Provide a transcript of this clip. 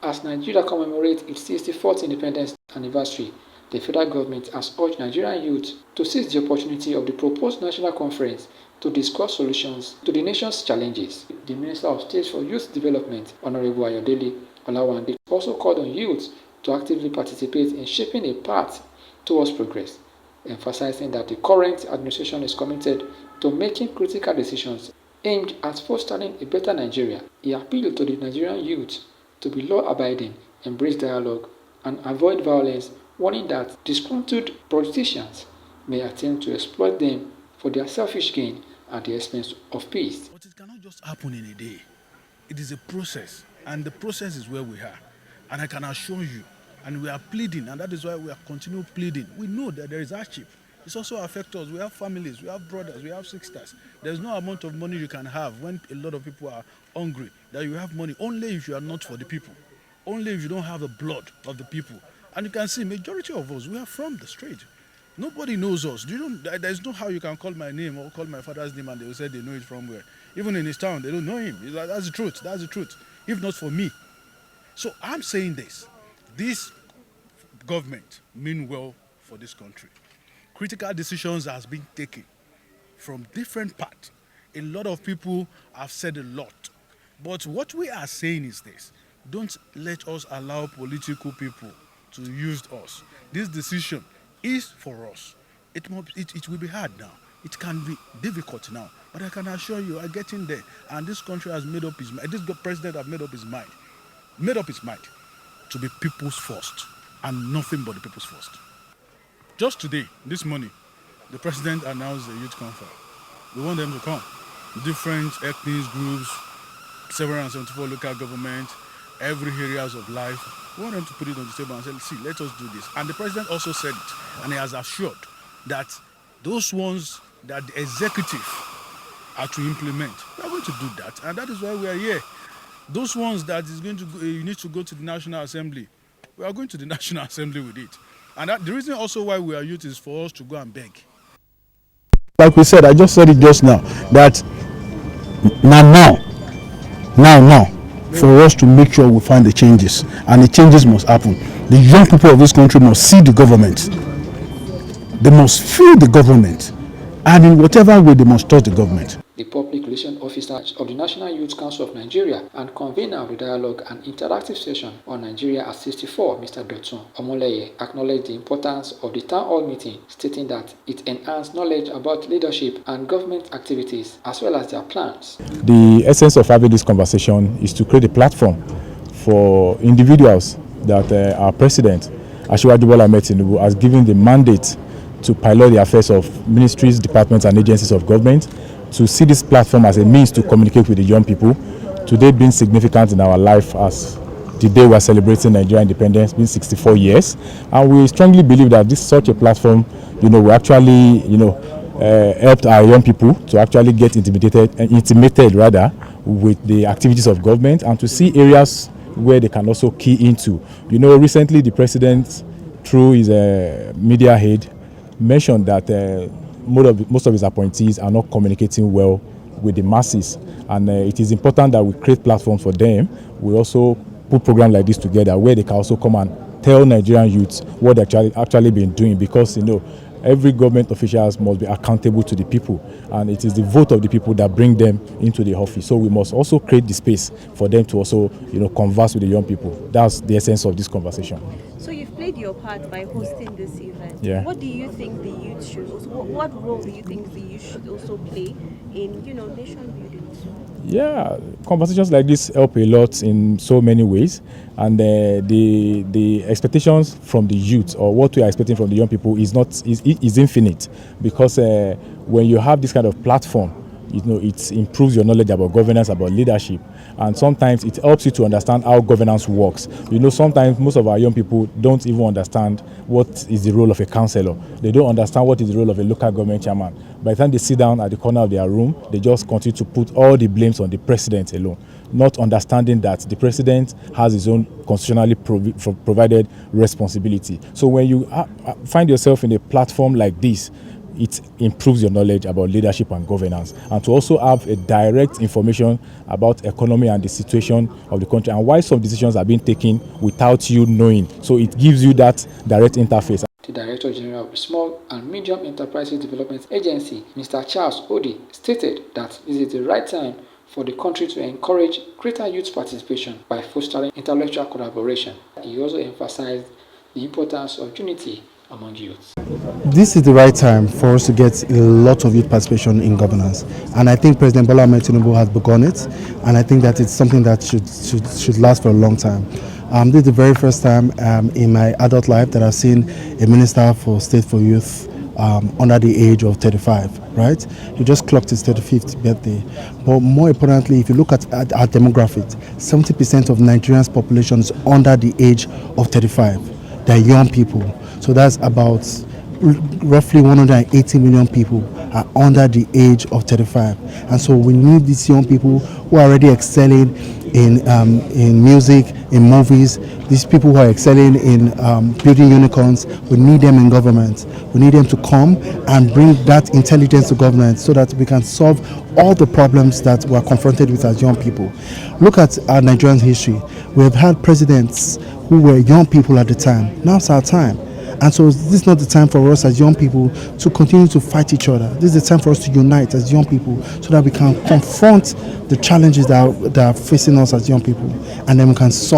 As Nigeria commemorates its 64th independence anniversary, the federal government has urged Nigerian youth to seize the opportunity of the proposed national conference to discuss solutions to the nation's challenges. The Minister of State for Youth Development, Honorable Ayodele Olawande, also called on youth to actively participate in shaping a path towards progress, emphasizing that the current administration is committed to making critical decisions aimed at fostering a better Nigeria. He appealed to the Nigerian youth to be law-abiding, embrace dialogue, and avoid violence, warning that disgruntled politicians may attempt to exploit them for their selfish gain at the expense of peace. But it cannot just happen in a day. It is a process, and the process is where we are. And I can assure you, and we are pleading, and that is why we are continuing pleading. We know that there is hardship. It also affects us. We have families, we have brothers, we have sisters. There's no amount of money you can have when a lot of people are hungry, that you have money only if you are not for the people, only if you don't have the blood of the people. And you can see, majority of us, we are from the street. Nobody knows us. There's no how you can call my name or call my father's name and they will say they know it from where. Even in his town, they don't know him. That's the truth. That's the truth. If not for me. So I'm saying this government mean well for this country. Critical decisions has been taken from different parts. A lot of people have said a lot. But what we are saying is this: don't let us allow political people to use us. This decision is for us. It will be hard now. It can be difficult now. But I can assure you, I'm getting there. And this country has made up his mind. This president has made up his mind to be people's first and nothing but the people's first. Just today, this morning, the president announced a youth conference. We want them to come. Different ethnic groups, 774 local governments, every areas of life. We want them to put it on the table and say, see, let us do this. And the president also said it, and he has assured that those ones that the executive are to implement, we are going to do that. And that is why we are here. Those ones that is going to go, you need to go to the National Assembly, we are going to the National Assembly with it. And the reason also why we are youth is for us to go and beg. Like we said, I just said it just now, that now, for us to make sure we find the changes, and the changes must happen. The young people of this country must see the government. They must feel the government, and in whatever way they must touch the government. The Public Relations Officer of the National Youth Council of Nigeria and convener of the dialogue and interactive session on Nigeria at 64, Mr. Dotun Omoleye, acknowledged the importance of the town hall meeting, stating that it enhanced knowledge about leadership and government activities as well as their plans. The essence of having this conversation is to create a platform for individuals that our president, Asiwaju Bola Ahmed Tinubu, has given the mandate to pilot the affairs of ministries, departments and agencies of government, to see this platform as a means to communicate with the young people. Today being significant in our life as the day we are celebrating Nigeria independence, being 64 years. And we strongly believe that this such a platform, will actually, help our young people to actually get intimated with the activities of government and to see areas where they can also key into. Recently the president, through his media head, mentioned that most of his appointees are not communicating well with the masses, and it is important that we create platforms for them. We also put programs like this together where they can also come and tell Nigerian youths what they actually been doing, because every government officials must be accountable to the people, and it is the vote of the people that bring them into the office. So we must also create the space for them to also converse with the young people. That's the essence of this conversation. So you've played your part by hosting this event. Yeah. What do you think the youth should also, what role do you think the youth should also play in nation building? Yeah, conversations like this help a lot in so many ways, and the expectations from the youth, or what we are expecting from the young people, is infinite, because when you have this kind of platform, it improves your knowledge about governance, about leadership, and sometimes it helps you to understand how governance works. Sometimes most of our young people don't even understand what is the role of a councillor. They don't understand what is the role of a local government chairman. By the time they sit down at the corner of their room, they just continue to put all the blames on the president alone, not understanding that the president has his own constitutionally provided responsibility. So when you find yourself in a platform like this, it improves your knowledge about leadership and governance, and to also have a direct information about economy and the situation of the country and why some decisions are being taken without you knowing. So it gives you that direct interface. The Director General of the Small and Medium Enterprises Development Agency, Mr. Charles Odi, stated that this is the right time for the country to encourage greater youth participation by fostering intellectual collaboration. He also emphasized the importance of unity among youth. This is the right time for us to get a lot of youth participation in governance, and I think President Bola Ahmed Tinubu has begun it, and I think that it's something that should last for a long time. This is the very first time in my adult life that I've seen a Minister for State for Youth under the age of 35, right? He just clocked his 35th birthday. But more importantly, if you look at our demographics, 70% of Nigeria's population is under the age of 35. They're young people. So that's about roughly 180 million people are under the age of 35. And so we need these young people who are already excelling in music, in movies, these people who are excelling in building unicorns. We need them in government. We need them to come and bring that intelligence to government so that we can solve all the problems that we're confronted with as young people. Look at our Nigerian history. We have had presidents who were young people at the time. Now it's our time. And so this is not the time for us as young people to continue to fight each other. This is the time for us to unite as young people so that we can confront the challenges that are facing us as young people, and then we can solve